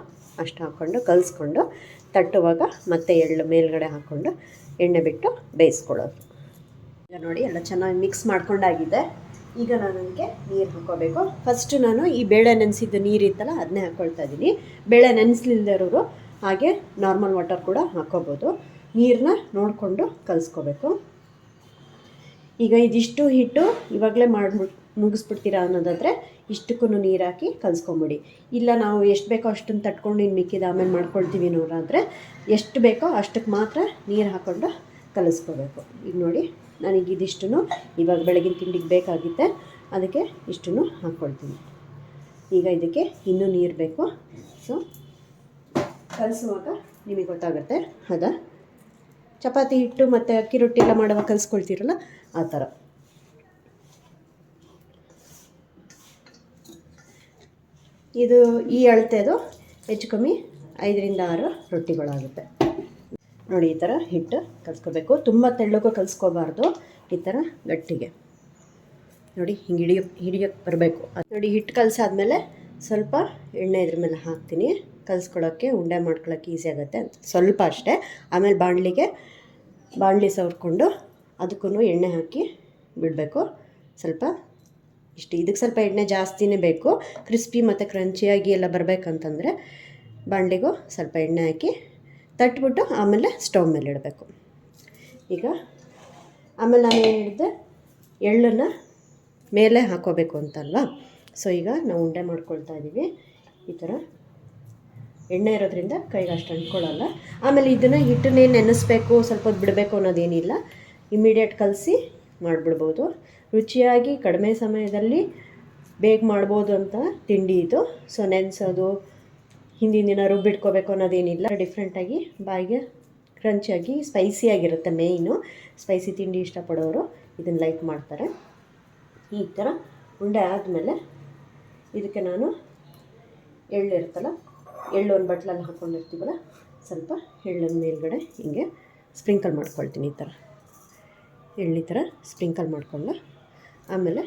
A: ಅಷ್ಟು ಹಾಕ್ಕೊಂಡು ಕಲಿಸ್ಕೊಂಡು ತಟ್ಟುವಾಗ ಮತ್ತೆ ಎಳ್ಳು ಮೇಲ್ಗಡೆ ಹಾಕ್ಕೊಂಡು ಎಣ್ಣೆ ಬಿಟ್ಟು ಬೇಯಿಸ್ಕೊಳ್ಳೋದು. ಈಗ ನೋಡಿ ಎಲ್ಲ ಚೆನ್ನಾಗಿ ಮಿಕ್ಸ್ ಮಾಡ್ಕೊಂಡಾಗಿದೆ. ಈಗ ನಾನು ಅದಕ್ಕೆ ನೀರು ಹಾಕ್ಕೋಬೇಕು. ಫಸ್ಟು ನಾನು ಈ ಬೇಳೆ ನೆನೆಸಿದ್ದು ನೀರು ಇತ್ತಲ್ಲ ಅದನ್ನೇ ಹಾಕ್ಕೊಳ್ತಾ ಇದ್ದೀನಿ. ಬೇಳೆ ನೆನೆಸ್ಲಿಲ್ಲದೆ ಇರೋರು ಹಾಗೆ ನಾರ್ಮಲ್ ವಾಟರ್ ಕೂಡ ಹಾಕ್ಕೋಬೋದು. ನೀರನ್ನ ನೋಡಿಕೊಂಡು ಕಲಿಸ್ಕೋಬೇಕು. ಈಗ ಇದಿಷ್ಟು ಹಿಟ್ಟು ಇವಾಗಲೇ ಮುಗಿಸ್ಬಿಡ್ತೀರಾ ಅನ್ನೋದಾದರೆ ಇಷ್ಟಕ್ಕೂ ನೀರು ಹಾಕಿ ಕಲಿಸ್ಕೊಂಬಿಡಿ. ಇಲ್ಲ ನಾವು ಎಷ್ಟು ಬೇಕೋ ಅಷ್ಟನ್ನು ತಟ್ಕೊಂಡು ಇನ್ನು ಮಿಕ್ಕಿದ ಆಮೇಲೆ ಮಾಡ್ಕೊಳ್ತೀವಿ ಅನ್ನೋರಾದರೆ ಎಷ್ಟು ಬೇಕೋ ಅಷ್ಟಕ್ಕೆ ಮಾತ್ರ ನೀರು ಹಾಕ್ಕೊಂಡು ಕಲಿಸ್ಕೋಬೇಕು. ಈಗ ನೋಡಿ, ನನಗೆ ಇದಿಷ್ಟು ಇವಾಗ ಬೆಳಗಿನ ತಿಂಡಿಗೆ ಬೇಕಾಗಿತ್ತೆ, ಅದಕ್ಕೆ ಇಷ್ಟನ್ನು ಹಾಕ್ಕೊಳ್ತೀನಿ. ಈಗ ಇದಕ್ಕೆ ಇನ್ನೂ ನೀರು ಬೇಕು. ಸೊ ಕಲಿಸುವಾಗ ನಿಮಗೆ ಗೊತ್ತಾಗುತ್ತೆ. ಚಪಾತಿ ಹಿಟ್ಟು ಮತ್ತು ಅಕ್ಕಿ ರೊಟ್ಟಿ ಎಲ್ಲ ಮಾಡುವಾಗ ಕಲಿಸ್ಕೊಳ್ತೀರಲ್ಲ ಆ ಥರ. ಇದು ಈ ಅಳತೆದು ಹೆಚ್ಚು ಕಮ್ಮಿ 5-6 ರೊಟ್ಟಿಗಳಾಗುತ್ತೆ. ನೋಡಿ, ಈ ಥರ ಹಿಟ್ಟು ಕಲಿಸ್ಕೋಬೇಕು. ತುಂಬ ತೆಳ್ಳಗೂ ಕಲಿಸ್ಕೋಬಾರ್ದು, ಈ ಥರ ಗಟ್ಟಿಗೆ ನೋಡಿ ಹಿಂಗೆ ಹಿಡಿಯೋಕ್ಕೆ ಬರಬೇಕು. ನೋಡಿ, ಹಿಟ್ಟು ಕಲಸಾದ್ಮೇಲೆ ಸ್ವಲ್ಪ ಎಣ್ಣೆ ಇದ್ರ ಮೇಲೆ ಹಾಕ್ತೀನಿ. ಕಲಿಸ್ಕೊಳ್ಳೋಕ್ಕೆ ಉಂಡೆ ಮಾಡ್ಕೊಳ್ಳೋಕ್ಕೆ ಈಸಿ ಆಗುತ್ತೆ ಅಂತ ಸ್ವಲ್ಪ ಅಷ್ಟೇ. ಆಮೇಲೆ ಬಾಣಲಿ ಸವರ್ಕೊಂಡು ಅದಕ್ಕೂ ಎಣ್ಣೆ ಹಾಕಿ ಬಿಡಬೇಕು. ಸ್ವಲ್ಪ ಇದಕ್ಕೆ ಸ್ವಲ್ಪ ಎಣ್ಣೆ ಜಾಸ್ತಿನೇ ಬೇಕು. ಕ್ರಿಸ್ಪಿ ಮತ್ತು ಕ್ರಂಚಿಯಾಗಿ ಎಲ್ಲ ಬರಬೇಕಂತಂದರೆ ಬಾಣಲಿಗೂ ಸ್ವಲ್ಪ ಎಣ್ಣೆ ಹಾಕಿ ತಟ್ಬಿಟ್ಟು ಆಮೇಲೆ ಸ್ಟವ್ ಮೇಲೆ ಇಡಬೇಕು. ಈಗ ಆಮೇಲೆ ನಾನು ಏನು ಹೇಳಿದೆ, ಎಳ್ಳನ್ನು ಮೇಲೆ ಹಾಕೋಬೇಕು ಅಂತಲ್ವಾ. ಸೊ ಈಗ ನಾವು ಉಂಡೆ ಮಾಡ್ಕೊಳ್ತಾ ಇದ್ದೀವಿ. ಈ ಥರ ಎಣ್ಣೆ ಇರೋದ್ರಿಂದ ಕೈಗೆ ಅಷ್ಟು ಅಂಟ್ಕೊಳ್ಳಲ್ಲ. ಆಮೇಲೆ ಇದನ್ನು ಹಿಟ್ಟನ್ನೇ ನೆನೆಸ್ಬೇಕು, ಸ್ವಲ್ಪ ಹೊತ್ತು ಬಿಡಬೇಕು ಅನ್ನೋದೇನಿಲ್ಲ. ಇಮ್ಮಿಡಿಯೇಟ್ ಕಲಸಿ ಮಾಡಿಬಿಡ್ಬೋದು. ರುಚಿಯಾಗಿ ಕಡಿಮೆ ಸಮಯದಲ್ಲಿ ಬೇಗ ಮಾಡ್ಬೋದು ಅಂತ ತಿಂಡಿ ಇದು. ಸೊ ನೆನೆಸೋದು, ಹಿಂದಿನ ದಿನ ರುಬ್ಬಿಟ್ಕೋಬೇಕು ಅನ್ನೋದೇನಿಲ್ಲ. ಡಿಫ್ರೆಂಟಾಗಿ ಬಾಯಿಗೆ ಕ್ರಂಚಿಯಾಗಿ ಸ್ಪೈಸಿಯಾಗಿರುತ್ತೆ. ಮೇಯ್ನು ಸ್ಪೈಸಿ ತಿಂಡಿ ಇಷ್ಟಪಡೋರು ಇದನ್ನು ಲೈಕ್ ಮಾಡ್ತಾರೆ. ಈ ಥರ ಉಂಡೆ ಆದಮೇಲೆ ಇದಕ್ಕೆ ನಾನು ಎಳ್ಳು ಇರುತ್ತಲ್ಲ, ಎಳ್ಳು ಒಂದು ಬಟ್ಲಲ್ಲಿ ಹಾಕ್ಕೊಂಡಿರ್ತೀವಲ್ಲ, ಸ್ವಲ್ಪ ಎಳ್ಳನ್ನು ಮೇಲ್ಗಡೆ ಹಿಂಗೆ ಸ್ಪ್ರಿಂಕಲ್ ಮಾಡ್ಕೊಳ್ತೀನಿ. ಈ ಥರ ಎಳ್ಳಿ ಥರ ಸ್ಪ್ರಿಂಕಲ್ ಮಾಡ್ಕೊಂಡು ಆಮೇಲೆ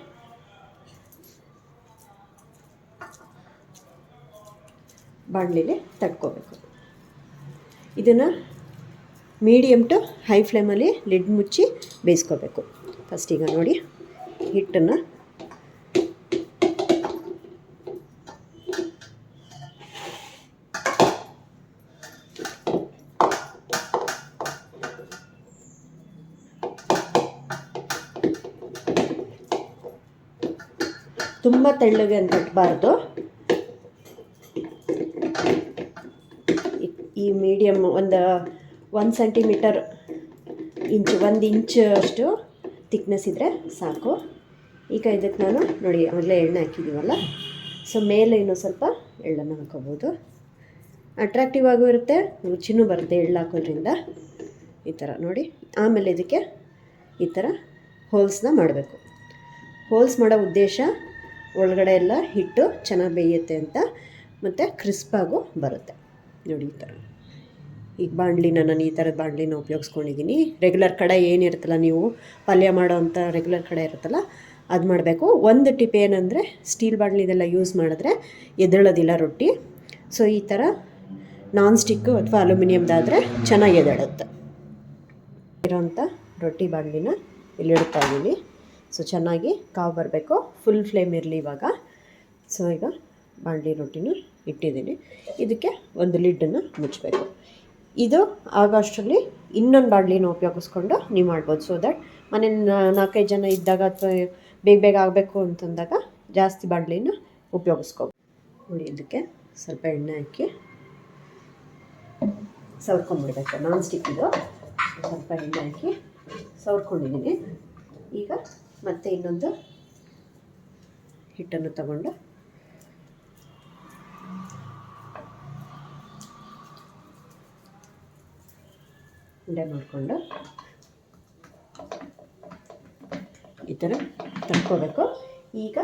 A: ಬಾಣಲಿಲಿ ತಟ್ಕೋಬೇಕು. ಇದನ್ನು ಮೀಡಿಯಮ್ ಟು ಹೈ ಫ್ಲೇಮಲ್ಲಿ ಲಿಡ್ ಮುಚ್ಚಿ ಬೇಯಿಸ್ಕೋಬೇಕು. ಫಸ್ಟ್ ಈಗ ನೋಡಿ, ಹಿಟ್ಟನ್ನು ತುಂಬ ತೆಳ್ಳಗೆ ಅಂತ ತಟ್ಟಬಾರ್ದು. ಈ ಮೀಡಿಯಮ್ 1 ಸೆಂಟಿಮೀಟರ್ 1 ಇಂಚ್ ಅಷ್ಟು ಥಿಕ್ನೆಸ್ ಇದ್ದರೆ ಸಾಕು. ಈಗ ಇದಕ್ಕೆ ನಾನು ನೋಡಿ ಆವಾಗಲೇ ಎಣ್ಣೆ ಹಾಕಿದ್ದೀವಲ್ಲ, ಸೊ ಮೇಲೆ ಇನ್ನೂ ಸ್ವಲ್ಪ ಎಳ್ಳನ್ನು ಹಾಕೋಬೋದು. ಅಟ್ರಾಕ್ಟಿವ್ ಆಗೂ ಇರುತ್ತೆ, ರುಚಿನೂ ಬರುತ್ತೆ ಎಳ್ಳು ಹಾಕೋದ್ರಿಂದ. ಈ ಥರ ನೋಡಿ. ಆಮೇಲೆ ಇದಕ್ಕೆ ಈ ಥರ ಹೋಲ್ಸ್ನ ಮಾಡಬೇಕು. ಹೋಲ್ಸ್ ಮಾಡೋ ಉದ್ದೇಶ ಒಳಗಡೆ ಎಲ್ಲ ಹಿಟ್ಟು ಚೆನ್ನಾಗಿ ಬೇಯುತ್ತೆ ಅಂತ, ಮತ್ತು ಕ್ರಿಸ್ಪಾಗೂ ಬರುತ್ತೆ ನೋಡಿ. ಈ ಥರ ಈಗ ಬಾಣಲಿನ ನಾನು ಈ ಥರದ ಬಾಣಲಿನ ಉಪಯೋಗಿಸ್ಕೊಂಡಿದ್ದೀನಿ. ರೆಗ್ಯುಲರ್ ಕಡೆ ಏನಿರುತ್ತಲ್ಲ, ನೀವು ಪಲ್ಯ ಮಾಡೋ ಅಂಥ ರೆಗ್ಯುಲರ್ ಕಡೆ ಇರುತ್ತಲ್ಲ, ಅದು ಮಾಡಬೇಕು. ಒಂದು ಟಿಪ್ ಏನಂದರೆ, ಸ್ಟೀಲ್ ಬಾಣಲಿದೆಲ್ಲ ಯೂಸ್ ಮಾಡಿದ್ರೆ ಎದ್ದೇಳೋದಿಲ್ಲ ರೊಟ್ಟಿ. ಸೊ ಈ ಥರ ನಾನ್ ಸ್ಟಿಕ್ಕು ಅಥವಾ ಅಲ್ಯೂಮಿನಿಯಮ್ದಾದರೆ ಚೆನ್ನಾಗಿ ಎದ್ದೇಳುತ್ತೆ. ಇರೋಂಥ ರೊಟ್ಟಿ ಬಾಣಲಿನ ಇಲ್ಲಿ ಇಡ್ತಾ ಇದ್ದೀನಿ. ಸೊ ಚೆನ್ನಾಗಿ ಕಾವು ಬರಬೇಕು, ಫುಲ್ ಫ್ಲೇಮ್ ಇರಲಿ ಇವಾಗ. ಸೊ ಈಗ ಬಾಣಲಿ ರೊಟ್ಟಿನ ಇಟ್ಟಿದ್ದೀನಿ. ಇದಕ್ಕೆ ಒಂದು ಲಿಡ್ಡನ್ನು ಮುಚ್ಚಬೇಕು. ಇದು ಆಗೋಷ್ಟರಲ್ಲಿ ಇನ್ನೊಂದು ಬಾಣಲಿನ ಉಪಯೋಗಿಸ್ಕೊಂಡು ನೀವು ಮಾಡ್ಬೋದು. ಸೊ ದಟ್ ಮನೆ 4-5 ಜನ ಇದ್ದಾಗ ಅಥವಾ ಬೇಗ ಬೇಗ ಆಗಬೇಕು ಅಂತಂದಾಗ ಜಾಸ್ತಿ ಬಾಣಲಿನ ಉಪಯೋಗಿಸ್ಕೋಬೋದು. ನೋಡಿ, ಇದಕ್ಕೆ ಸ್ವಲ್ಪ ಎಣ್ಣೆ ಹಾಕಿ ಸವರ್ಕೊಂಡ್ಬಿಡ್ಬೇಕು. ನಾನ್ ಸ್ಟಿಕ್ ಇದು. ಸ್ವಲ್ಪ ಎಣ್ಣೆ ಹಾಕಿ ಸವರ್ಕೊಂಡಿದ್ದೀನಿ. ಈಗ ಮತ್ತೆ ಇನ್ನೊಂದು ಹಿಟ್ಟನ್ನು ತಗೊಂಡು ಉಂಡೆ ಮಾಡಿಕೊಂಡು ಈ ಥರ ತಡ್ಕೋಬೇಕು. ಈಗ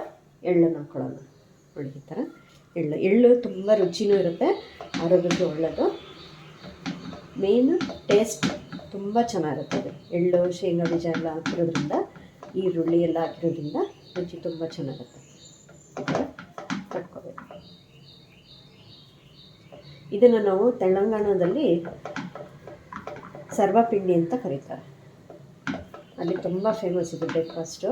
A: ಎಳ್ಳನ್ನು ಹಾಕ್ಕೊಳ್ಳೋಣ. ನೋಡಿ, ಈ ಥರ ಎಳ್ಳು ತುಂಬ ರುಚಿನೂ ಇರುತ್ತೆ, ಆರೋಗ್ಯಕ್ಕೆ ಒಳ್ಳೆಯದು. ಮೇಯ್ನು ಟೇಸ್ಟ್ ತುಂಬ ಚೆನ್ನಾಗಿರುತ್ತದೆ. ಎಳ್ಳು, ಶೇಂಗಾ ಬೀಜ ಎಲ್ಲ ಹಾಕಿರೋದ್ರಿಂದ, ಈರುಳ್ಳಿ ಎಲ್ಲ ಹಾಕಿರೋದ್ರಿಂದ ರುಚಿ ತುಂಬ ಚೆನ್ನಾಗಿರುತ್ತೆ. ಈ ಥರ ತಡ್ಕೋಬೇಕು. ಇದನ್ನು ನಾವು ತೆಲಂಗಾಣದಲ್ಲಿ ಸರ್ವಪಿಂಡಿ ಅಂತ ಕರೀತಾರೆ. ಅಲ್ಲಿ ತುಂಬ ಫೇಮಸ್ ಇದು ಬ್ರೇಕ್ಫಾಸ್ಟು.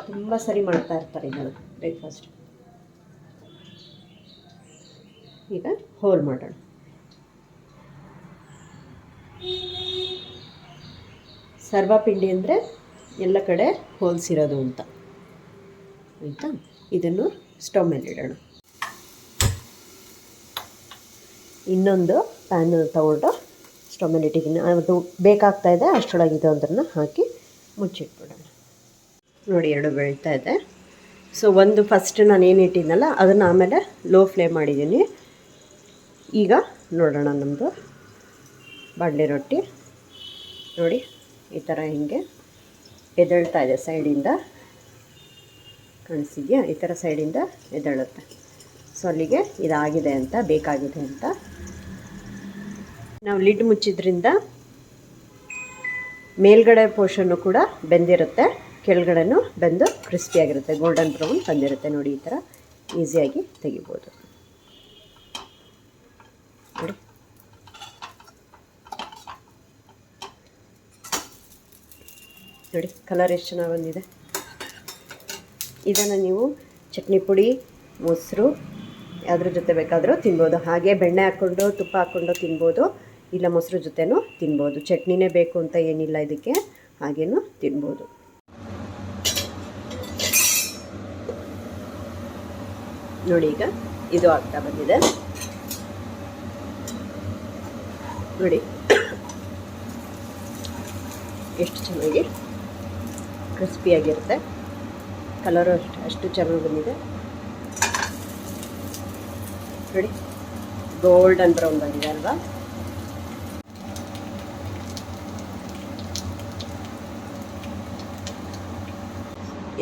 A: ತುಂಬ ಸರಿ ಮಾಡ್ತಾ ಇರ್ತಾರೆ ಇದನ್ನು ಬ್ರೇಕ್ಫಾಸ್ಟ್. ಈಗ ಹೋಲ್ ಮಾಡೋಣ. ಸರ್ವಪಿಂಡಿ ಅಂದರೆ ಎಲ್ಲ ಕಡೆ ಹೋಲ್ಸಿರೋದು ಅಂತ, ಆಯಿತಾ? ಇದನ್ನು ಸ್ಟವ್ ಮೇಲೆ ಇಡೋಣ. ಇನ್ನೊಂದು ಪ್ಯಾನ್ ತಗೊಂಡು ಸ್ಟವ್ ಮೇಲೆ ಇಟ್ಟಿದ್ದೀನಿ. ಅದು ಬೇಕಾಗ್ತಾ ಇದೆ, ಅಷ್ಟರೊಳಗೆ ಇದು ಅದನ್ನು ಹಾಕಿ ಮುಚ್ಚಿಟ್ಬಿಡೋಣ. ನೋಡಿ, 2 ಬೆಳೀತಾ ಇದೆ. ಸೊ ಒಂದು ಫಸ್ಟ್ ನಾನು ಏನು ಇಟ್ಟಿದ್ನಲ್ಲ ಅದನ್ನು ಆಮೇಲೆ ಲೋ ಫ್ಲೇಮ್ ಮಾಡಿದ್ದೀನಿ. ಈಗ ನೋಡೋಣ ನಮ್ಮದು ಬಾಣಲೆ ರೊಟ್ಟಿ. ನೋಡಿ, ಈ ಥರ ಹಿಂಗೆ ಎದ್ದೇಳ್ತಾ ಇದೆ ಸೈಡಿಂದ. ಕಾಣಿಸಿದೆಯಾ? ಈ ಥರ ಸೈಡಿಂದ ಎದ್ದೇಳುತ್ತೆ. ಸೊ ಅಲ್ಲಿಗೆ ಇದಾಗಿದೆ ಅಂತ, ಬೇಕಾಗಿದೆ ಅಂತ. ನಾವು ಲಿಡ್ ಮುಚ್ಚಿದ್ರಿಂದ ಮೇಲ್ಗಡೆ ಪೋರ್ಷನ್ನು ಕೂಡ ಬೆಂದಿರುತ್ತೆ, ಕೆಳಗಡೆನೂ ಬೆಂದು ಕ್ರಿಸ್ಪಿಯಾಗಿರುತ್ತೆ, ಗೋಲ್ಡನ್ ಬ್ರೌನ್ ಬಂದಿರುತ್ತೆ. ನೋಡಿ, ಈ ಥರ ಈಸಿಯಾಗಿ ತೆಗಿಬೋದು. ನೋಡಿ, ನೋಡಿ ಕಲರ್ ಎಷ್ಟು ಚೆನ್ನಾಗಿ ಬಂದಿದೆ. ಇದನ್ನು ನೀವು ಚಟ್ನಿ ಪುಡಿ, ಮೊಸರು ಅದ್ರ ಜೊತೆ ಬೇಕಾದರೂ ತಿನ್ಬೋದು. ಹಾಗೆ ಬೆಣ್ಣೆ ಹಾಕ್ಕೊಂಡು ತುಪ್ಪ ಹಾಕ್ಕೊಂಡು ತಿನ್ಬೋದು, ಇಲ್ಲ ಮೊಸರು ಜೊತೆನೂ ತಿನ್ಬೋದು. ಚಟ್ನಿನೇ ಬೇಕು ಅಂತ ಏನಿಲ್ಲ ಇದಕ್ಕೆ, ಹಾಗೇನೂ ತಿನ್ಬೋದು. ನೋಡಿ, ಈಗ ಇದು ಆಗ್ತಾ ಬಂದಿದೆ. ನೋಡಿ ಎಷ್ಟು ಚೆನ್ನಾಗಿ ಕ್ರಿಸ್ಪಿಯಾಗಿರುತ್ತೆ. ಕಲರು ಅಷ್ಟು ಚೆನ್ನಾಗಿ ಬಂದಿದೆ. ನೋಡಿ, ಗೋಲ್ಡನ್ ಬ್ರೌನ್ ಬಂದಿದೆ ಅಲ್ವಾ?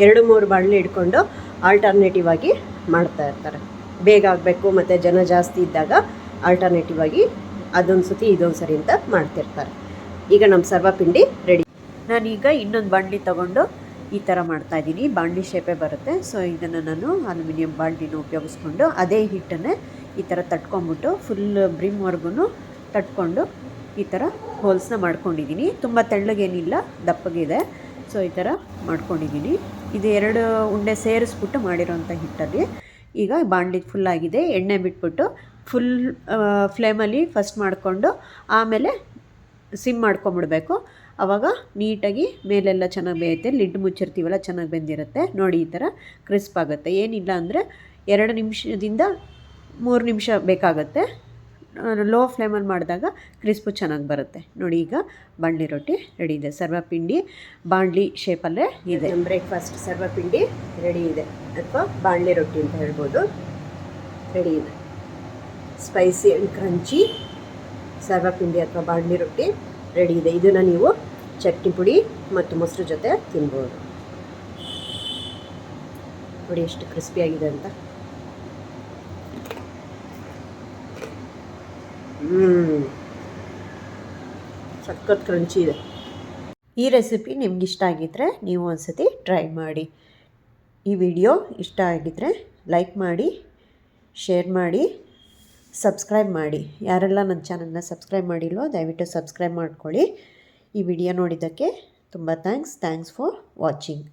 A: ಎರಡು ಮೂರು ಬಾಣಲೆ ಇಟ್ಕೊಂಡು ಆಲ್ಟರ್ನೇಟಿವ್ ಆಗಿ ಮಾಡ್ತಾ ಇರ್ತಾರೆ. ಬೇಗ ಆಗಬೇಕು ಮತ್ತು ಜನ ಜಾಸ್ತಿ ಇದ್ದಾಗ ಆಲ್ಟರ್ನೇಟಿವ್ ಆಗಿ ಅದೊಂದು ಸತಿ ಇದೊಂದು ಸರಿ ಅಂತ ಮಾಡ್ತಿರ್ತಾರೆ. ಈಗ ನಮ್ಮ ಸರ್ವಪಿಂಡಿ ರೆಡಿ. ನಾನೀಗ ಇನ್ನೊಂದು ಬಾಣಲಿ ತೊಗೊಂಡು ಈ ಥರ ಮಾಡ್ತಾಯಿದ್ದೀನಿ. ಬಾಣಲಿ ಶೇಪೇ ಬರುತ್ತೆ. ಸೊ ಇದನ್ನು ನಾನು ಅಲ್ಯೂಮಿನಿಯಂ ಬಾಣಲಿನ ಉಪಯೋಗಿಸ್ಕೊಂಡು ಅದೇ ಹಿಟ್ಟನ್ನೇ ಈ ಥರ ತಟ್ಕೊಂಬಿಟ್ಟು ಫುಲ್ ಬ್ರಿಮ್ವರೆಗೂ ತಟ್ಕೊಂಡು ಈ ಥರ ಹೋಲ್ಸ್ನ ಮಾಡ್ಕೊಂಡಿದ್ದೀನಿ. ತುಂಬ ತೆಳ್ಳಗೇನಿಲ್ಲ, ದಪ್ಪಗಿದೆ. ಸೊ ಈ ಥರ ಮಾಡ್ಕೊಂಡಿದ್ದೀನಿ. ಇದು 2 ಉಂಡೆ ಸೇರಿಸ್ಬಿಟ್ಟು ಮಾಡಿರೋಂಥ ಹಿಟ್ಟಲ್ಲಿ ಈಗ ಬಾಣಲಿ ಫುಲ್ಲಾಗಿದೆ. ಎಣ್ಣೆ ಬಿಟ್ಬಿಟ್ಟು ಫುಲ್ ಫ್ಲೇಮಲ್ಲಿ ಫಸ್ಟ್ ಮಾಡಿಕೊಂಡು ಆಮೇಲೆ ಸಿಮ್ ಮಾಡ್ಕೊಂಬಿಡ್ಬೇಕು. ಆವಾಗ ನೀಟಾಗಿ ಮೇಲೆಲ್ಲ ಚೆನ್ನಾಗಿ ಬೇಯುತ್ತೆ. ಲಿಡ್ ಮುಚ್ಚಿರ್ತೀವಲ್ಲ, ಚೆನ್ನಾಗಿ ಬೆಂದಿರುತ್ತೆ. ನೋಡಿ, ಈ ಥರ ಕ್ರಿಸ್ಪ್ ಆಗುತ್ತೆ. ಏನಿಲ್ಲ ಅಂದರೆ 2 ನಿಮಿಷದಿಂದ 3 ನಿಮಿಷ ಬೇಕಾಗುತ್ತೆ ಲೋ ಫ್ಲೇಮಲ್ಲಿ ಮಾಡಿದಾಗ ಕ್ರಿಸ್ಪು ಚೆನ್ನಾಗಿ ಬರುತ್ತೆ. ನೋಡಿ ಈಗ ಬಾಣಲಿ ರೊಟ್ಟಿ ರೆಡಿ ಇದೆ. ಸರ್ವಪಿಂಡಿ ಬಾಣಲಿ ಶೇಪಲ್ಲೇ ಇದೆ. ಬ್ರೇಕ್ಫಾಸ್ಟ್ ಸರ್ವಪಿಂಡಿ ರೆಡಿ ಇದೆ, ಅಥವಾ ಬಾಣಲಿ ರೊಟ್ಟಿ ಅಂತ ಹೇಳ್ಬೋದು, ರೆಡಿ ಇದೆ. ಸ್ಪೈಸಿ ಆ್ಯಂಡ್ ಕ್ರಂಚಿ ಸರ್ವಪಿಂಡಿ ಅಥವಾ ಬಾಣಲಿ ರೊಟ್ಟಿ ರೆಡಿ ಇದೆ. ಇದನ್ನು ನೀವು ಚಟ್ನಿ ಪುಡಿ ಮತ್ತು ಮೊಸರು ಜೊತೆ ತಿನ್ಬೋದು. ನೋಡಿ ಎಷ್ಟು ಕ್ರಿಸ್ಪಿಯಾಗಿದೆ ಅಂತ. ಸಖತ್ ಕ್ರಂಚಿ ಇದೆ. ಈ ರೆಸಿಪಿ ನಿಮ್ಗೆ ಇಷ್ಟ ಆಗಿದ್ದರೆ ನೀವು ಒಂದ್ಸತಿ ಟ್ರೈ ಮಾಡಿ. ಈ ವಿಡಿಯೋ ಇಷ್ಟ ಆಗಿದ್ದರೆ ಲೈಕ್ ಮಾಡಿ, ಶೇರ್ ಮಾಡಿ, ಸಬ್ಸ್ಕ್ರೈಬ್ ಮಾಡಿ. ಯಾರೆಲ್ಲ ನನ್ನ ಚಾನಲ್ನ ಸಬ್ಸ್ಕ್ರೈಬ್ ಮಾಡಿಲ್ವೋ ದಯವಿಟ್ಟು ಸಬ್ಸ್ಕ್ರೈಬ್ ಮಾಡ್ಕೊಳ್ಳಿ. ಈ ವಿಡಿಯೋ ನೋಡಿದ್ದಕ್ಕೆ ತುಂಬ ಥ್ಯಾಂಕ್ಸ್ ಫಾರ್ ವಾಚಿಂಗ್.